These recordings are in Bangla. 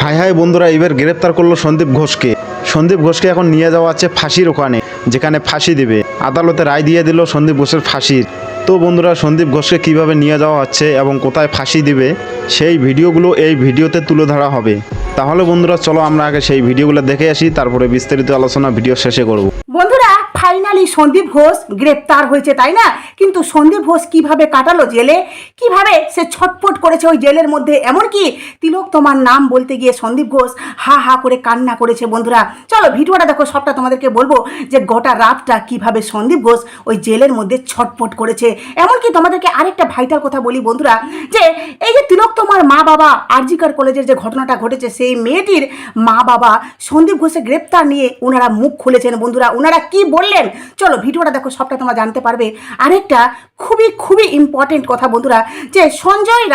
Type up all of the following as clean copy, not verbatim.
হাই হাই বন্ধুরা, এবার গ্রেপ্তার করলো সন্দীপ ঘোষকে। সন্দীপ ঘোষকে এখন নিয়ে যাওয়া হচ্ছে ফাঁসির ওখানে, যেখানে ফাঁসি দেবে। আদালতে রায় দিয়ে দিল সন্দীপ ঘোষের ফাঁসির। তো বন্ধুরা, সন্দীপ ঘোষকে কিভাবে নিয়ে যাওয়া হচ্ছে এবং কোথায় ফাঁসি দিবে সেই ভিডিওগুলো এই ভিডিওতে তুলে ধরা হবে। তাহলে বন্ধুরা চলো আমরা আগে সেই ভিডিওগুলো দেখে আসি, তারপরে বিস্তারিত আলোচনা ভিডিও শেষে করব। বন্ধুরা, ফাইনালি সন্দীপ ঘোষ গ্রেপ্তার হয়েছে, তাই না? কিন্তু সন্দীপ ঘোষ কিভাবে কাটালো জেলে, কিভাবে সে ছটফট করেছে ওই জেলের মধ্যে, এমনকি তিলক তোমার নাম বলতে গিয়ে সন্দীপ ঘোষ হা হা করে কান্না করেছে। বন্ধুরা চলো ভিডিওটা দেখো, সবটা তোমাদেরকে বলবো যে গোটা রাতটা কিভাবে সন্দীপ ঘোষ ওই জেলের মধ্যে ছটফট করেছে। এমনকি তোমাদেরকে আরেকটা ভাইটাল কথা বলি বন্ধুরা, যে এই যে তিলক তোমার মা বাবা আরজিকর কলেজের যে ঘটনাটা ঘটেছে, সেই মেয়েটির মা বাবা সন্দীপ ঘোষের গ্রেপ্তার নিয়ে ওনারা মুখ খুলেছেন। বন্ধুরা ওনারা কি বললেন চলো ভিডিওটা দেখো, সবটা তোমরা জানতে পারবে। আরেকটা খুবই খুবই ইম্পর্টেন্ট কথা বন্ধুরা, যে সঞ্জয়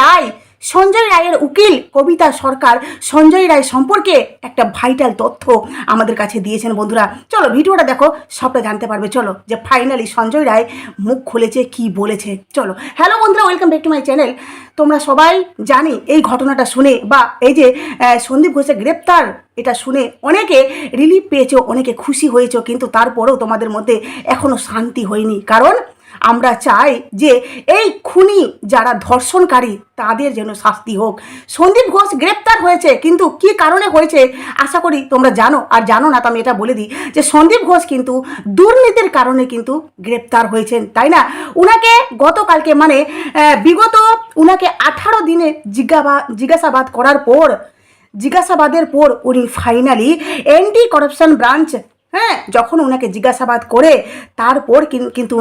রায়ের উকিল কবিতা সরকার সঞ্জয় রায় সম্পর্কে একটা ভাইটাল তথ্য আমাদের কাছে দিয়েছেন। বন্ধুরা চলো ভিডিওটা দেখো, সবটা জানতে পারবে। চলো যে ফাইনালি সঞ্জয় রায় মুখ খুলেছে, কি বলেছে চলো। হ্যালো বন্ধুরা, welcome back to my channel. তোমরা সবাই জানি এই ঘটনাটা শুনে, বা এই যে সন্দীপ ঘোষের গ্রেপ্তার এটা শুনে অনেকে রিলিফ পেয়েছো, অনেকে খুশি হয়েছো, কিন্তু তারপরেও তোমাদের মধ্যে এখনও শান্তি হয়নি। কারণ আমরা চাই যে এই খুনি যারা ধর্ষণকারী তাদের যেন শাস্তি হোক। সন্দীপ ঘোষ গ্রেপ্তার হয়েছে, কিন্তু কি কারণে হয়েছে আশা করি তোমরা জানো, আর জানো না তো আমি এটা বলে দিই যে সন্দীপ ঘোষ কিন্তু দুর্নীতির কারণে কিন্তু গ্রেপ্তার হয়েছেন, তাই না? উনাকে গতকালকে মানে বিগত উনাকে 18 দিনে জিজ্ঞাসাবাদের পর উনি ফাইনালি অ্যান্টি করাপশন ব্রাঞ্চ যখন ওনাকে জিজ্ঞাসাবাদ করে তারপর কিন্তু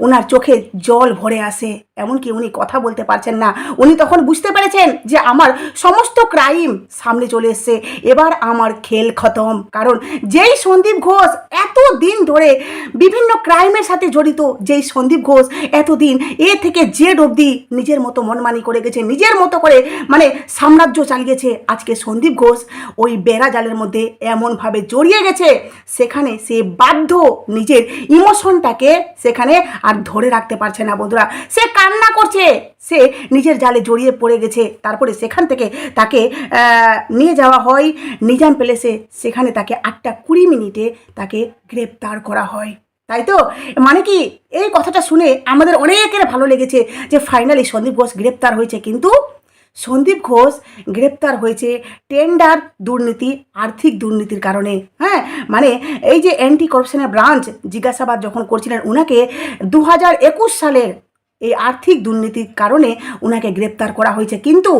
ওনার চোখে জল ভরে আসে, এমনকি উনি কথা বলতে পারছেন না। উনি তখন বুঝতে পেরেছেন যে আমার সমস্ত ক্রাইম সামনে চলে এসছে, এবার আমার খেল খতম। কারণ যেই সন্দীপ ঘোষ এতদিন ধরে বিভিন্ন ক্রাইমের সাথে জড়িত, যেই সন্দীপ ঘোষ এতদিন এ থেকে জেড অবধি নিজের মতো মনমানি করে গেছে, নিজের মতো করে মানে সাম্রাজ্য চালিয়েছে, আজকে সন্দীপ ঘোষ ওই বেড়া জালের মধ্যে এমনভাবে জড়িয়ে গেছে, সেখানে সে বাধ্য নিজের ইমোশনটাকে সেখানে আর ধরে রাখতে পারছে না। বন্ধুরা সে কান্না করছে, সে নিজের জালে জড়িয়ে পড়ে গেছে। তারপরে সেখান থেকে তাকে নিয়ে যাওয়া হয় নিজাম প্যালেসে, সেখানে তাকে 8:20 তাকে গ্রেপ্তার করা হয়। তাই তো, মানে কি এই কথাটা শুনে আমাদের অনেকের ভালো লেগেছে যে ফাইনালি সন্দীপ ঘোষ গ্রেপ্তার হয়েছে। কিন্তু সন্দীপ ঘোষ গ্রেপ্তার হয়েছে টেন্ডার দুর্নীতি, আর্থিক দুর্নীতির কারণে। মানে এই যে অ্যান্টি করাপশনের ব্রাঞ্চ জিজ্ঞাসাবাদ যখন করছিলেন ওনাকে 2021 সালের এই আর্থিক দুর্নীতির কারণে ওনাকে গ্রেপ্তার করা হয়েছে। কিন্তু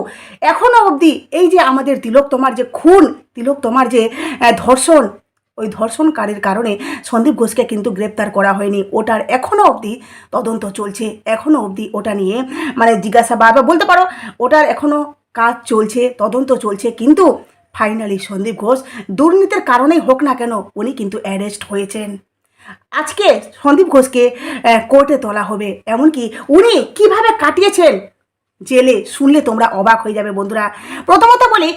এখনও অবধি এই যে আমাদের তিলক তোমার যে খুন, তিলক তোমার যে ধর্ষণ, ওই ধর্ষণকারীর কারণে সন্দীপ ঘোষকে কিন্তু গ্রেপ্তার করা হয়নি। ওটার এখনও অবধি তদন্ত চলছে, এখনও অবধি ওটা নিয়ে মানে জিজ্ঞাসাবাদ বা বলতে পারো ওটার এখনও কাজ চলছে, তদন্ত চলছে। কিন্তু ফাইনালি সন্দীপ ঘোষ দুর্নীতির কারণেই হোক না কেন উনি কিন্তু অ্যারেস্ট হয়েছেন। আজকে সন্দীপ ঘোষকে কোর্টে তোলা হবে, এমনকি উনি কিভাবে কাটিয়েছেন জেলে শুনলে তোমরা অবাক হয়ে যাবে। বন্ধুরা প্রথমত বলি,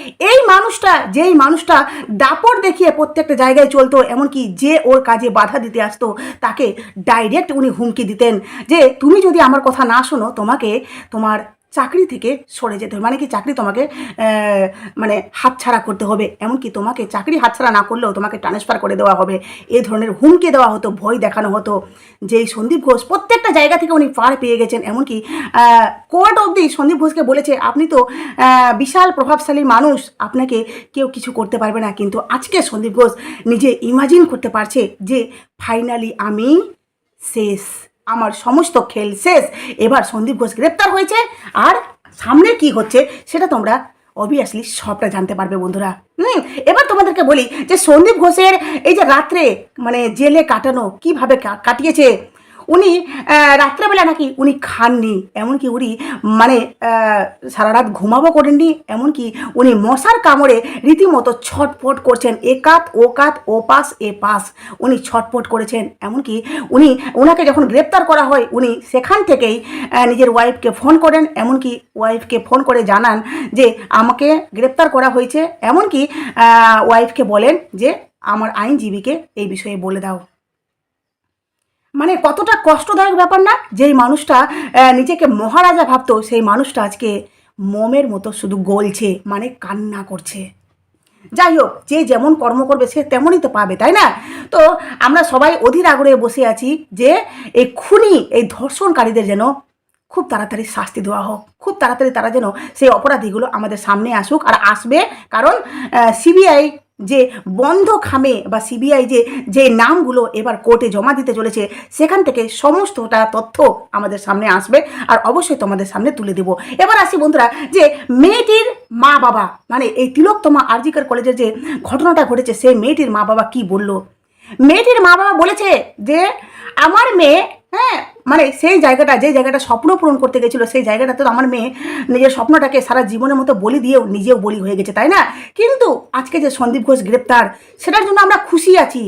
যেই মানুষটা দাপট দেখিয়ে প্রত্যেকটা জায়গায় চলতো, এমনকি যে ওর কাজে বাধা দিতে আসতো তাকে ডাইরেক্ট উনি হুমকি দিতেন যে তুমি যদি আমার কথা না শোনো তোমাকে তোমার চাকরি থেকে সরে যেতে হবে, মানে কি চাকরি তোমাকে মানে হাতছাড়া করতে হবে, এমনকি তোমাকে চাকরি হাতছাড়া না করলেও তোমাকে ট্রান্সফার করে দেওয়া হবে, এই ধরনের হুমকি দেওয়া হতো, ভয় দেখানো হতো। যেই সন্দীপ ঘোষ প্রত্যেকটা জায়গা থেকে উনি পার পেয়ে গেছেন, এমনকি কোর্ট অবধি সন্দীপ ঘোষকে বলেছে আপনি তো বিশাল প্রভাবশালী মানুষ, আপনাকে কেউ কিছু করতে পারবে না। কিন্তু আজকে সন্দীপ ঘোষ নিজে ইমাজিন করতে পারছে যে ফাইনালি আমি শেষ, আমার সমস্ত খেল শেষ। এবার সন্দীপ ঘোষ গ্রেপ্তার হয়েছে, আর সামনে কি হচ্ছে সেটা তোমরা অবভিয়াসলি সবটা জানতে পারবে। বন্ধুরা এবার তোমাদেরকে বলি যে সন্দীপ ঘোষের এই যে রাত্রে মানে জেলে কাটানো কিভাবে কাটিয়েছে। উনি রাত্রেবেলা নাকি উনি খাননি, এমনকি উনি মানে সারা রাত ঘুমাবো করেননি, এমনকি উনি মশার কামড়ে রীতিমতো ছটফট করছেন, একাত ও কাত ও পাশ এ পাশ উনি ছটফট করেছেন। এমনকি ওনাকে যখন গ্রেপ্তার করা হয় উনি সেখান থেকেই নিজের ওয়াইফকে ফোন করেন, এমনকি ওয়াইফকে ফোন করে জানান যে আমাকে গ্রেপ্তার করা হয়েছে, এমনকি ওয়াইফকে বলেন যে আমার আইনজীবীকে এই বিষয়ে বলে দাও। মানে কতটা কষ্টদায়ক ব্যাপার না? যেই মানুষটা নিজেকে মহারাজা ভাবতো সেই মানুষটা আজকে মোমের মতো শুধু গলছে, মানে কান্না করছে। যাই হোক, যে যেমন কর্ম করবে সে তেমনই তো পাবে, তাই না? তো আমরা সবাই অধীর আগ্রহে বসে আছি যে এই খুনি, এই ধর্ষণকারীদের যেন খুব তাড়াতাড়ি শাস্তি দেওয়া হোক, খুব তাড়াতাড়ি তারা যেন সেই অপরাধীগুলো আমাদের সামনে আসুক, আর আসবে। কারণ সিবিআই যে বন্ধ খামে বা সিবিআই যে নামগুলো এবার কোর্টে জমা দিতে চলেছে, সেখান থেকে সমস্তটা তথ্য আমাদের সামনে আসবে, আর অবশ্যই তোমাদের সামনে তুলে দেব। এবার আসি বন্ধুরা, যে মেয়েটির মা বাবা, মানে এই তিলোত্তমা আরজিকর কলেজের যে ঘটনাটা ঘটেছে, সেই মেয়েটির মা বাবা কি বলল। মেয়েটির মা বাবা বলেছে যে আমার মেয়ে, হ্যাঁ, মানে সেই জায়গাটা, যে জায়গাটা স্বপ্ন পূরণ করতে গেছিলো, সেই জায়গাটাতে তো আমার মেয়ে নিজের স্বপ্নটাকে সারা জীবনের মতো বলি দিয়েও নিজেও বলি হয়ে গেছে, তাই না? কিন্তু আজকে যে সন্দীপ ঘোষ গ্রেপ্তার, সেটার জন্য আমরা খুশি আছি,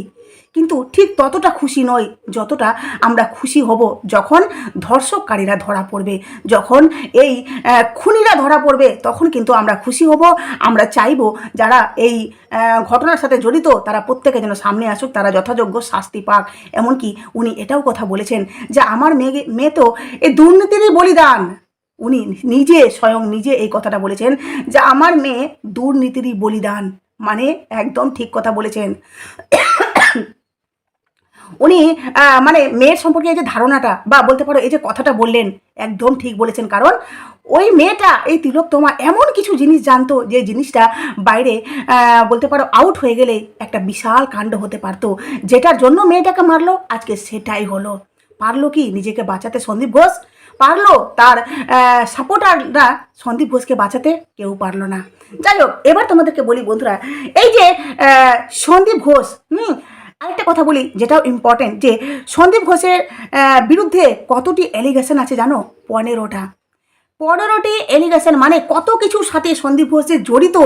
কিন্তু ঠিক ততটা খুশি নই যতটা আমরা খুশি হব যখন ধর্ষককারীরা ধরা পড়বে, যখন এই খুনিরা ধরা পড়বে, তখন কিন্তু আমরা খুশি হব। আমরা চাইবো যারা এই ঘটনার সাথে জড়িত তারা প্রত্যেকে যেন সামনে আসুক, তারা যথাযোগ্য শাস্তি পাক। এমনকি উনি এটাও কথা বলেছেন যে আমার মেয়ে তো এই দুর্নীতিরই বলিদান। উনি নিজে স্বয়ং নিজে এই কথাটা বলেছেন যে আমার মেয়ে দুর্নীতিরই বলিদান, মানে একদম ঠিক কথা বলেছেন উনি। মানে মেয়ের সম্পর্কে এই যে ধারণাটা বা বলতে পারো এই যে কথাটা বললেন, একদম ঠিক বলেছেন। কারণ ওই মেয়েটা, এই তিলোত্তমা এমন কিছু জিনিস জানতো যে জিনিসটা বাইরে বলতে পারো আউট হয়ে গেলে একটা বিশাল কাণ্ড হতে পারতো, যেটার জন্য মেয়েটাকে মারলো। আজকে সেটাই হলো। পারলো কি নিজেকে বাঁচাতে সন্দীপ ঘোষ? পারলো তার সাপোর্টাররা সন্দীপ ঘোষকে বাঁচাতে? কেউ পারলো না। যাই হোক, এবার তোমাদেরকে বলি বন্ধুরা, এই যে সন্দীপ ঘোষ, আরেকটা কথা বলি যেটাও ইম্পর্টেন্ট, যে সন্দীপ ঘোষের বিরুদ্ধে কতটি অ্যালিগেশন আছে জানো? 15টি অ্যালিগেশন, মানে কত কিছুর সাথে সন্দীপ ঘোষ যে জড়িত,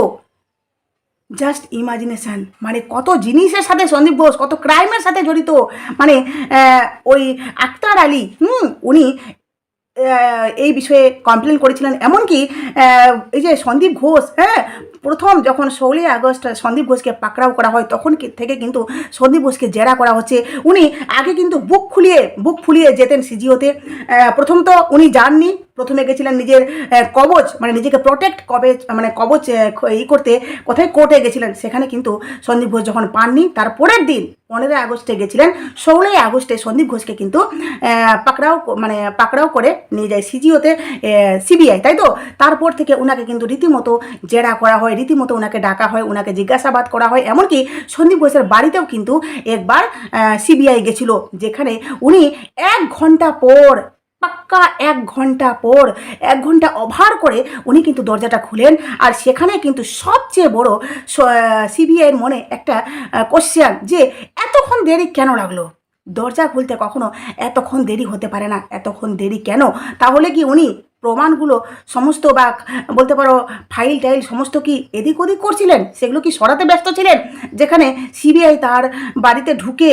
জাস্ট ইমাজিনেশন। মানে কত জিনিসের সাথে সন্দীপ ঘোষ, কত ক্রাইমের সাথে জড়িত। মানে ওই আক্তার আলী, উনি এই বিষয়ে কমপ্লেন করেছিলেন। এমনকি এই যে সন্দীপ ঘোষ, হ্যাঁ, প্রথম যখন 16 আগস্ট সন্দীপ ঘোষকে পাকড়াও করা হয়, তখন থেকে কিন্তু সন্দীপ ঘোষকে জেরা করা হচ্ছে। উনি আগে কিন্তু বুক ফুলিয়ে যেতেন সিজিওতে। প্রথম তো উনি যাননি, প্রথমে গেছিলেন নিজের কবচ, মানে নিজেকে প্রোটেক্ট কবচ করতে, কোথায় কোর্টে গেছিলেন। সেখানে কিন্তু সন্দীপ ঘোষ যখন পাননি, তার পরের দিন 15 আগস্টে গেছিলেন। 16 আগস্টে সন্দীপ ঘোষকে কিন্তু পাকড়াও করে নিয়ে যায় সিজিওতে সিবিআই, তাই তো? তারপর থেকে ওনাকে কিন্তু রীতিমতো জেরা করা হয়, রীতিমতো ওনাকে ডাকা হয়, ওনাকে জিজ্ঞাসাবাদ করা হয়। এমনকি সন্দীপ ঘোষের বাড়িতেও কিন্তু একবার সিবিআই গেছিল, যেখানে উনি 1 ঘন্টা পর, পাক্কা 1 ঘন্টা পর, 1 ঘন্টা ওভার করে উনি কিন্তু দরজাটা খুলেন। আর সেখানে কিন্তু সবচেয়ে বড় সিবিআইয়ের মনে একটা কোশ্চেন, যে এতক্ষণ দেরি কেন লাগলো? দরজা খুলতে কখনো এতক্ষণ দেরি হতে পারে না, এতক্ষণ দেরি কেন? তাহলে কি উনি প্রমাণগুলো সমস্ত বা বলতে পারো ফাইল টাইল সমস্ত কি এদিক ওদিক করছিলেন? সেগুলো কি সরাতে ব্যস্ত ছিলেন? যেখানে সিবিআই তার বাড়িতে ঢুকে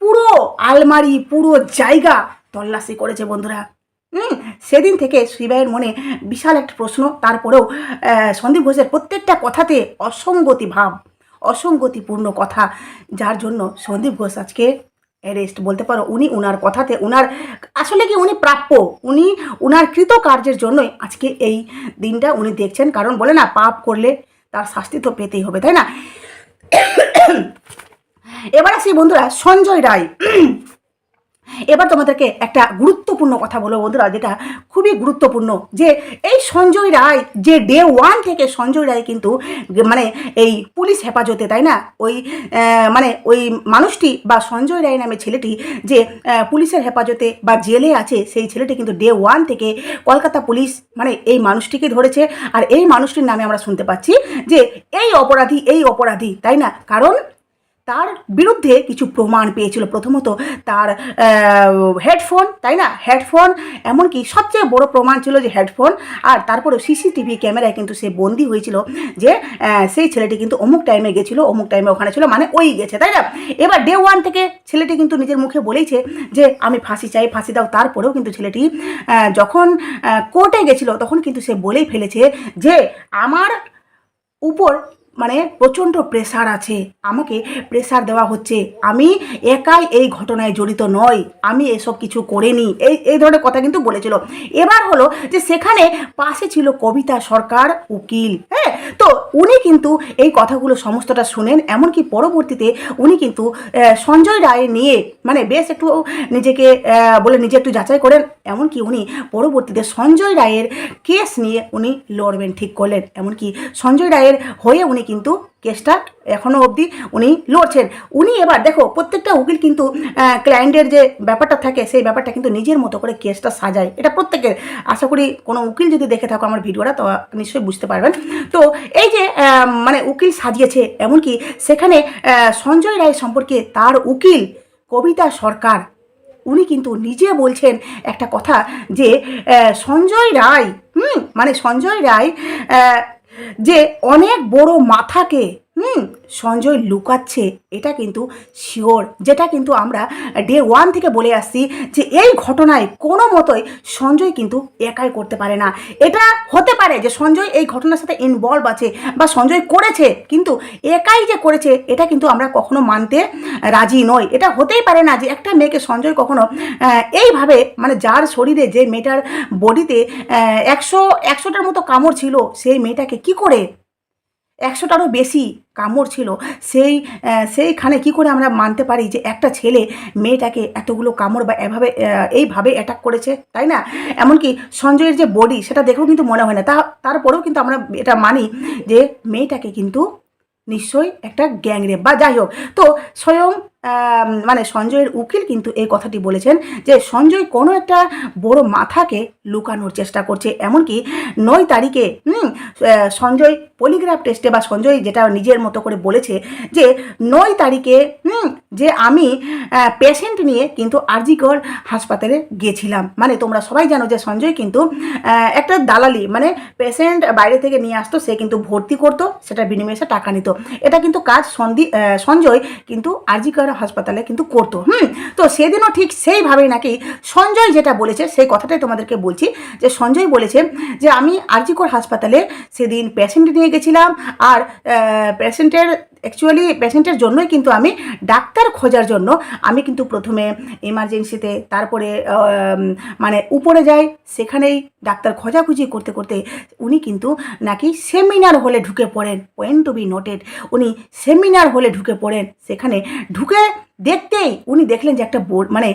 পুরো আলমারি, পুরো জায়গা তল্লাশি করেছে বন্ধুরা। সেদিন থেকে সিবিআইয়ের মনে বিশাল একটা প্রশ্ন। তারপরেও সন্দীপ ঘোষের প্রত্যেকটা কথাতে অসঙ্গতিপূর্ণ কথা, যার জন্য সন্দীপ ঘোষ আজকে অ্যারেস্ট। বলতে পারো উনি ওনার কথাতে, ওনার আসলে কি উনি প্রাপ্য, উনি ওনার কৃতকার্যের জন্যই আজকে এই দিনটা উনি দেখছেন। কারণ বলে না, পাপ করলে তার শাস্তি তো পেতেই হবে, তাই না? এবার আসি বন্ধুরা সঞ্জয় রায়। এবার তোমাদেরকে একটা গুরুত্বপূর্ণ কথা বলবো বন্ধুরা, যেটা খুবই গুরুত্বপূর্ণ, যে এই সঞ্জয় রায়, যে ডে 1 থেকে সঞ্জয় রায় কিন্তু মানে এই পুলিশ হেফাজতে, তাই না? মানে ওই মানুষটি বা সঞ্জয় রায় নামে ছেলেটি যে পুলিশের হেফাজতে বা জেলে আছে, সেই ছেলেটি কিন্তু ডে 1 থেকে কলকাতা পুলিশ মানে এই মানুষটিকে ধরেছে। আর এই মানুষটির নামে আমরা শুনতে পাচ্ছি যে এই অপরাধী, তাই না? কারণ তার বিরুদ্ধে কিছু প্রমাণ পেয়েছিল। প্রথমত তার হেডফোন, তাই না? হেডফোন, এমনকি সবচেয়ে বড় প্রমাণ ছিল যে হেডফোন। আর তারপরে সিসিটিভি ক্যামেরায় কিন্তু সে বন্দি হয়েছিল যে সেই ছেলেটি কিন্তু অমুক টাইমে গেছিলো, অমুক টাইমে ওখানে ছিল, মানে ওই গেছে, তাই না? এবার ডে 1 থেকে ছেলেটি কিন্তু নিজের মুখে বলেইছে যে আমি ফাঁসি চাই, ফাঁসি দাও। তারপরেও কিন্তু ছেলেটি যখন কোর্টে গেছিল, তখন কিন্তু সে বলেই ফেলেছে যে আমার উপর মানে প্রচণ্ড প্রেসার আছে, আমাকে প্রেসার দেওয়া হচ্ছে, আমি একাই এই ঘটনায় জড়িত নই, আমি এসব কিছু করিনি, এই ধরনের কথা কিন্তু বলেছিল। এবার হলো যে সেখানে পাশে ছিল কবিতা সরকার উকিল, হ্যাঁ, তো উনি কিন্তু এই কথাগুলো সমস্তটা শুনেন, এমনকি পরবর্তীতে উনি কিন্তু সঞ্জয় রায় নিয়ে মানে বেশ একটু নিজেকে বলে নিজে একটু যাচাই করেন, এমনকি উনি পরবর্তীতে সঞ্জয় রায়ের কেস নিয়ে উনি লড়বেন ঠিক করলেন, এমনকি সঞ্জয় রায়ের হয়ে উনি কিন্তু কেসটা এখনও অবধি উনি লড়ছেন। উনি এবার দেখো প্রত্যেকটা উকিল কিন্তু ক্লায়েন্টের যে ব্যাপারটা থাকে সেই ব্যাপারটা কিন্তু নিজের মতো করে কেসটা সাজায়, এটা প্রত্যেকের। আশা করি কোনো উকিল যদি দেখে থাকো আমার ভিডিওটা তো নিশ্চয়ই বুঝতে পারবেন। তো এই যে মানে উকিল সাজিয়েছে, এমনকি সেখানে সঞ্জয় রায় সম্পর্কে তার উকিল কবিতা সরকার উনি কিন্তু নিজে বলছেন একটা কথা যে সঞ্জয় রায় মানে সঞ্জয় রায় যে অনেক বড় মাথাকে সঞ্জয় লুকাচ্ছে, এটা কিন্তু শিওর, যেটা কিন্তু আমরা ডে 1 থেকে বলে আসছি যে এই ঘটনায় কোনো মতোই সঞ্জয় কিন্তু একাই করতে পারে না। এটা হতে পারে যে সঞ্জয় এই ঘটনার সাথে ইনভলভ আছে বা সঞ্জয় করেছে, কিন্তু একাই যে করেছে এটা কিন্তু আমরা কখনো মানতে রাজি নই। এটা হতেই পারে না যে একটা মেয়েকে সঞ্জয় কখনো এইভাবে মানে যার শরীরে যে মেয়েটার বডিতে 100টার মতো কামড় ছিল, সেই মেয়েটাকে কি করে 100টারও বেশি কামড় ছিল, সেইখানে কি করে আমরা মানতে পারি যে একটা ছেলে মেয়েটাকে এতগুলো কামড় বা এইভাবে অ্যাটাক করেছে, তাই না? এমনকি সঞ্জয়ের যে বডি সেটা দেখেও কিন্তু মনে হয় না, তারপরেও কিন্তু আমরা এটা মানি যে মেয়েটাকে কিন্তু নিশ্চয়ই একটা গ্যাংরেপ বা যাই হোক। তো স্বয়ং মানে সঞ্জয়ের উকিল কিন্তু এই কথাটি বলেছেন যে সঞ্জয় কোনো একটা বড় মাথাকে লুকানোর চেষ্টা করছে, এমনকি 9 তারিখে সঞ্জয় পলিগ্রাফ টেস্টে বা সঞ্জয় যেটা নিজের মতো করে বলেছে যে 9 তারিখে যে আমি পেশেন্ট নিয়ে কিন্তু আরজি কর হাসপাতালে গেছিলাম। মানে তোমরা সবাই জানো যে সঞ্জয় কিন্তু একটা দালালি মানে পেশেন্ট বাইরে থেকে নিয়ে আসতো, সে কিন্তু ভর্তি করতো, সেটা বিনিময়ে সে টাকা নিত, এটা কিন্তু কাজ সঞ্জয় কিন্তু আরজি কর হাসপাতালে কিন্তু করতো। তো সেদিনও ঠিক সেইভাবেই নাকি সঞ্জয় যেটা বলেছে সেই কথাটাই তোমাদেরকে বলছি যে সঞ্জয় বলেছে যে আমি আরজি কর হাসপাতালে সেদিন পেশেন্ট নিয়ে গেছিলাম, আর পেশেন্টের জন্যই কিন্তু আমি ডাক্তার খোঁজার জন্য আমি কিন্তু প্রথমে এমার্জেন্সিতে, তারপরে মানে উপরে যাই, সেখানেই ডাক্তার খোঁজাখুঁজি করতে করতে উনি কিন্তু নাকি সেমিনার হলে ঢুকে পড়েন। পয়েন্ট টু বি নোটেড, উনি সেমিনার হলে ঢুকে পড়েন, সেখানে ঢুকে দেখতেই উনি দেখলেন যে একটা বোর্ড মানে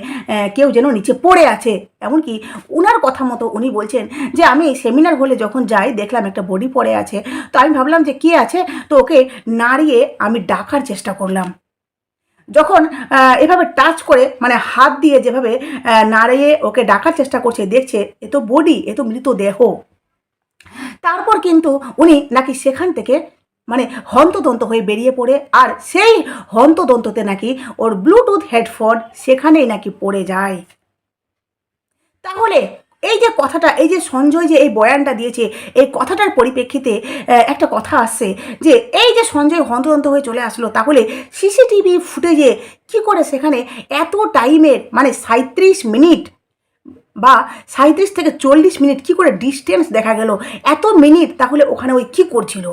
কেউ যেন নিচে পড়ে আছে, এমনকি উনার কথা মতো উনি বলছেন যে আমি সেমিনার হলে যখন যাই দেখলাম একটা বডি পড়ে আছে, তো আমি ভাবলাম যে কে আছে, তো ওকে নাড়িয়ে আমি ডাকার চেষ্টা করলাম। যখন এভাবে টাচ করে মানে হাত দিয়ে যেভাবে নাড়িয়ে ওকে ডাকার চেষ্টা করছে, দেখছে এ তো বডি, এ তো মৃতদেহ। তারপর কিন্তু উনি নাকি সেখান থেকে মানে হন্তদন্ত হয়ে বেরিয়ে পড়ে, আর সেই হন্তদন্ততে নাকি ওর ব্লুটুথ হেডফোন সেখানেই নাকি পড়ে যায়। তাহলে এই যে কথাটা, এই যে সঞ্জয় যে এই বয়ানটা দিয়েছে, এই কথাটার পরিপ্রেক্ষিতে একটা কথা আসছে যে এই যে সঞ্জয় হন্তদন্ত হয়ে চলে আসলো, তাহলে সিসিটিভি ফুটেজে কি করে সেখানে এত টাইমের মানে 37 মিনিট বা 37 থেকে 40 মিনিট কি করে ডিস্টেন্স দেখা গেল, এত মিনিট তাহলে ওখানে ওই কী করছিল?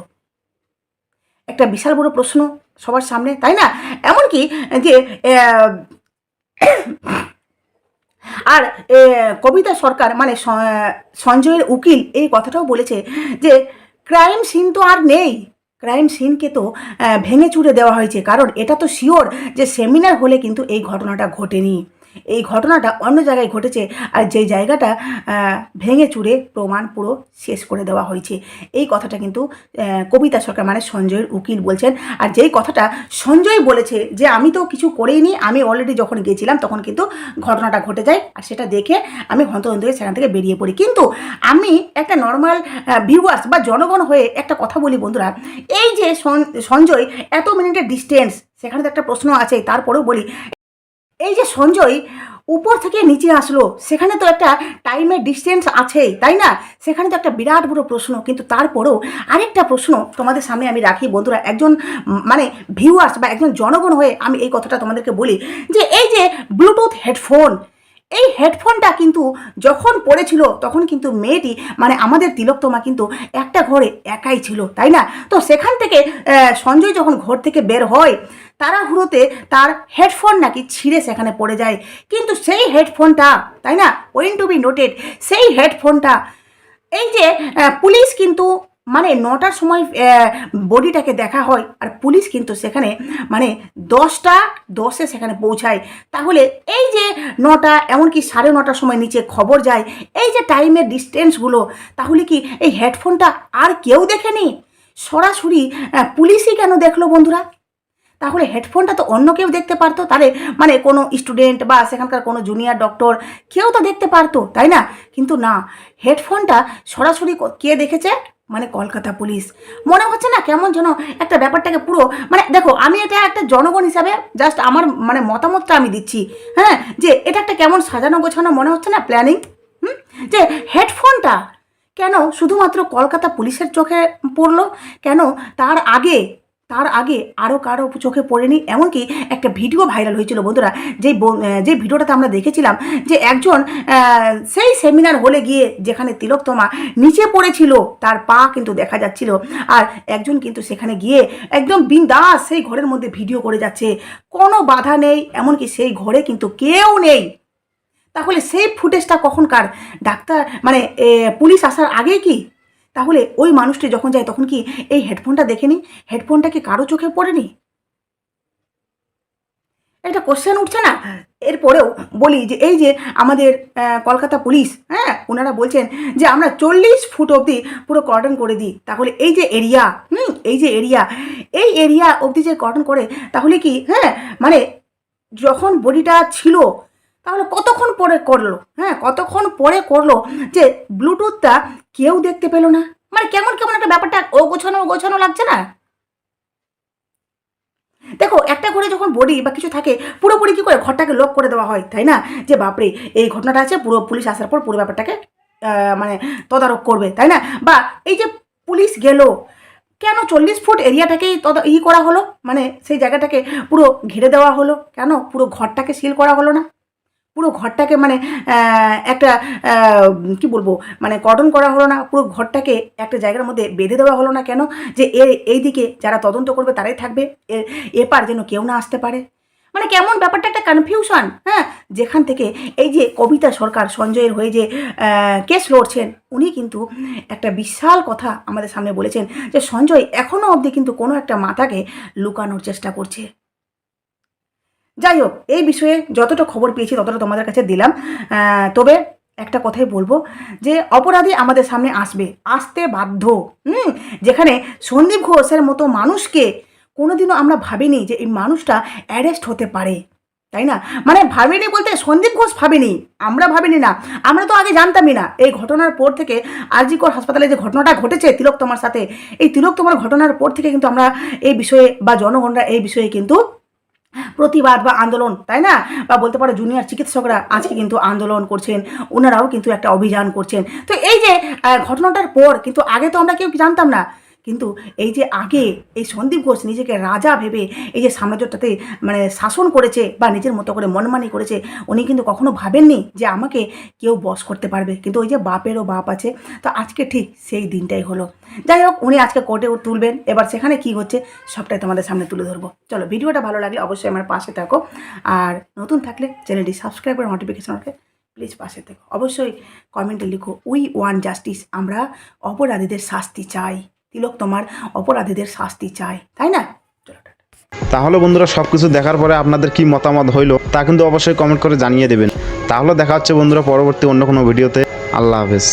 একটা বিশাল বড় প্রশ্ন সবার সামনে, তাই না? এমনকি যে আর কবিতা সরকার মানে সঞ্জয়ের উকিল এই কথাটাও বলেছে যে ক্রাইম সিন তো আর নেই, ক্রাইম সিনকে তো ভেঙে চুরে দেওয়া হয়েছে, কারণ এটা তো শিওর যে সেমিনার হলে কিন্তু এই ঘটনাটা ঘটেনি, এই ঘটনাটা অন্য জায়গায় ঘটেছে, আর যেই জায়গাটা ভেঙে চুরে প্রমাণ পুরো শেষ করে দেওয়া হয়েছে। এই কথাটা কিন্তু কবিতা সরকার মানে সঞ্জয়ের উকিল বলছেন। আর যেই কথাটা সঞ্জয় বলেছে যে আমি তো কিছু করেইনি, আমি অলরেডি যখন গেছিলাম তখন কিন্তু ঘটনাটা ঘটে যায়, আর সেটা দেখে আমি হন্তদন্ত হয়ে সেখান থেকে বেরিয়ে পড়ি। কিন্তু আমি একটা নর্মাল ভিউয়ার্স বা জনগণ হয়ে একটা কথা বলি বন্ধুরা, এই যে সঞ্জয় এত মিনিটের ডিস্টেন্স, সেখানে তো একটা প্রশ্ন আছে, তারপরেও বলি এই যে সঞ্জয় উপর থেকে নিচে আসলো, সেখানে তো একটা টাইমের ডিস্টেন্স আছেই, তাই না? সেখানে তো একটা বিরাট বড় প্রশ্ন। কিন্তু তারপরেও আরেকটা প্রশ্ন তোমাদের সামনে আমি রাখি বন্ধুরা, একজন মানে ভিউয়ার্স বা একজন জনগণ হয়ে আমি এই কথাটা তোমাদেরকে বলি যে এই যে ব্লুটুথ হেডফোন, এই হেডফোনটা কিন্তু যখন পড়েছিল তখন কিন্তু মেয়েটি মানে আমাদের তিলোত্তমা কিন্তু একটা ঘরে একাই ছিল, তাই না? তো সেখান থেকে সঞ্জয় যখন ঘর থেকে বের হয় তাড়াহুড়োতে তার হেডফোন নাকি ছিঁড়ে সেখানে পড়ে যায়, কিন্তু সেই হেডফোনটা, তাই না, পয়েন্ট টু বি নোটেড, সেই হেডফোনটা এই যে পুলিশ কিন্তু মানে 9টার সময় বডিটাকে দেখা হয় আর পুলিশ কিন্তু সেখানে মানে 10টা 10-এ সেখানে পৌঁছায়। তাহলে এই যে 9টা এমনকি 9:30টার সময় নিচে খবর যায়, এই যে টাইমের ডিস্টেন্সগুলো, তাহলে কি এই হেডফোনটা আর কেউ দেখেনি? সরাসরি পুলিশই কেন দেখলো বন্ধুরা? তাহলে হেডফোনটা তো অন্য কেউ দেখতে পারতো, তাহলে মানে কোনো স্টুডেন্ট বা সেখানকার কোনো জুনিয়র ডক্টর কেউ তো দেখতে পারতো, তাই না? কিন্তু না, হেডফোনটা সরাসরি কে দেখেছে? মানে কলকাতা পুলিশ। মনে হচ্ছে না কেমন যেন একটা ব্যাপারটাকে পুরো মানে দেখো, আমি এটা একটা জনগণ হিসাবে জাস্ট আমার মানে মতামতটা আমি দিচ্ছি, হ্যাঁ, যে এটা একটা কেমন সাজানো গোছানো মনে হচ্ছে না প্ল্যানিং। যে হেডফোনটা কেন শুধুমাত্র কলকাতা পুলিশের চোখে পড়লো? কেন তার আগে আরও কারো চোখে পড়েনি? এমনকি একটা ভিডিও ভাইরাল হয়েছিল বন্ধুরা, যে ভিডিওটাতে আমরা দেখেছিলাম যে একজন সেই সেমিনার হলে গিয়ে যেখানে তিলোত্তমা নিচে পড়েছিল, তার পা কিন্তু দেখা যাচ্ছিল, আর একজন কিন্তু সেখানে গিয়ে একদম বিন্দাস সেই ঘরের মধ্যে ভিডিও করে যাচ্ছে, কোনো বাধা নেই, এমনকি সেই ঘরে কিন্তু কেউ নেই। তাহলে সেই ফুটেজটা কখনকার? ডাক্তার মানে পুলিশ আসার আগে কি? তাহলে ওই মানুষটি যখন যায় তখন কি এই হেডফোনটা দেখেনি? হেডফোনটা কি কারো চোখে পড়েনি? একটা কোশ্চেন উঠছে না? এরপরেও বলি যে এই যে আমাদের কলকাতা পুলিশ, হ্যাঁ, ওনারা বলছেন যে আমরা 40 ফুট অবধি পুরো কর্ডন করে দিই। তাহলে এই যে এরিয়া, এই এরিয়া অবধি যে কর্ডন করে, তাহলে কি হ্যাঁ মানে যখন বডিটা ছিল তাহলে কতক্ষণ পরে করলো? হ্যাঁ, কতক্ষণ পরে করলো যে ব্লুটুথটা কেউ দেখতে পেলো না? মানে কেমন কেমন একটা ব্যাপারটা গোছানো লাগছে না? দেখো, একটা ঘরে যখন বডি বা কিছু থাকে পুরোপুরি কী করে ঘরটাকে লক করে দেওয়া হয়, তাই না? যে বাপরে এই ঘটনাটা আছে, পুরো পুলিশ আসার পর পুরো ব্যাপারটাকে মানে তদারক করবে, তাই না? বা এই যে পুলিশ গেল, কেন 40 ফুট এরিয়াটাকেই করা হলো, মানে সেই জায়গাটাকে পুরো ঘিরে দেওয়া হলো, কেন পুরো ঘরটাকে সিল করা হলো না? পুরো ঘরটাকে মানে একটা কি বলবো মানে কর্ডন করা হলো না? পুরো ঘরটাকে একটা জায়গার মধ্যে বেঁধে দেওয়া হলো না কেন? যে এই দিকে যারা তদন্ত করবে তারাই থাকবে, এপার যেন কেউ না আসতে পারে। মানে কেমন ব্যাপারটা একটা কনফিউশন, হ্যাঁ। যেখান থেকে এই যে কবিতা সরকার সঞ্জয়ের হয়ে যে কেস লড়ছেন, উনি কিন্তু একটা বিশাল কথা আমাদের সামনে বলেছেন যে সঞ্জয় এখনও অবধি কিন্তু কোনো একটা মাথাকে লুকানোর চেষ্টা করছে। যাই হোক, এই বিষয়ে যতটা খবর পেয়েছি ততটা তোমাদের কাছে দিলাম। তবে একটা কথাই বলবো যে অপরাধী আমাদের সামনে আসতে বাধ্য। যেখানে সন্দীপ ঘোষের মতো মানুষকে কোনোদিনও আমরা ভাবিনি যে এই মানুষটা অ্যারেস্ট হতে পারে, তাই না? মানে ভাবিনি বলতে সন্দীপ ঘোষ ভাবিনি, আমরা ভাবিনি না, আমরা তো আগে জানতামই না। এই ঘটনার পর থেকে RG কর হাসপাতালে যে ঘটনাটা ঘটেছে তিলোত্তমার সাথে, এই তিলোত্তমার ঘটনার পর থেকে কিন্তু আমরা এই বিষয়ে বা জনগণরা এই বিষয়ে কিন্তু প্রতিবাদ বা আন্দোলন, তাই না? বা বলতে পারো জুনিয়র চিকিৎসকরা আজকে কিন্তু আন্দোলন করছেন, ওনারাও কিন্তু একটা অভিযান করছেন। তো এই যে ঘটনাটার পর কিন্তু আগে তো আমরা কেউ জানতাম না, কিন্তু এই যে আগে এই সন্দীপ ঘোষ নিজেকে রাজা ভেবে এই যে সাম্রাজ্যটাতে মানে শাসন করেছে বা নিজের মতো করে মনমানি করেছে, উনি কিন্তু কখনো ভাবেননি যে আমাকে কেউ বশ করতে পারবে। কিন্তু ওই যে বাপেরও বাপ আছে, তো আজকে ঠিক সেই দিনটাই হলো। যাই হোক, উনি আজকে কোর্টে তুলবেন, এবার সেখানে কি হচ্ছে সবটাই তোমাদের সামনে তুলে ধরবো। চলো, ভিডিওটা ভালো লাগলে অবশ্যই আমার পাশে থাকো, আর নতুন থাকলে চ্যানেলটি সাবস্ক্রাইব করে নোটিফিকেশন রাখে প্লিজ পাশে থেকো। অবশ্যই কমেন্টে লিখো উই ওয়ান্ট জাস্টিস, আমরা অপরাধীদের শাস্তি চাই, তিলোত্তমার অপরাধীদের শাস্তি চাই, তাই না? তাহলে বন্ধুরা সব কিছু দেখার পরে আপনাদের কি মতামত হইলো তা কিন্তু অবশ্যই কমেন্ট করে জানিয়ে দেবেন। তাহলে দেখা হচ্ছে বন্ধুরা পরবর্তী অন্য কোনো ভিডিওতে। আল্লাহ হাফেজ।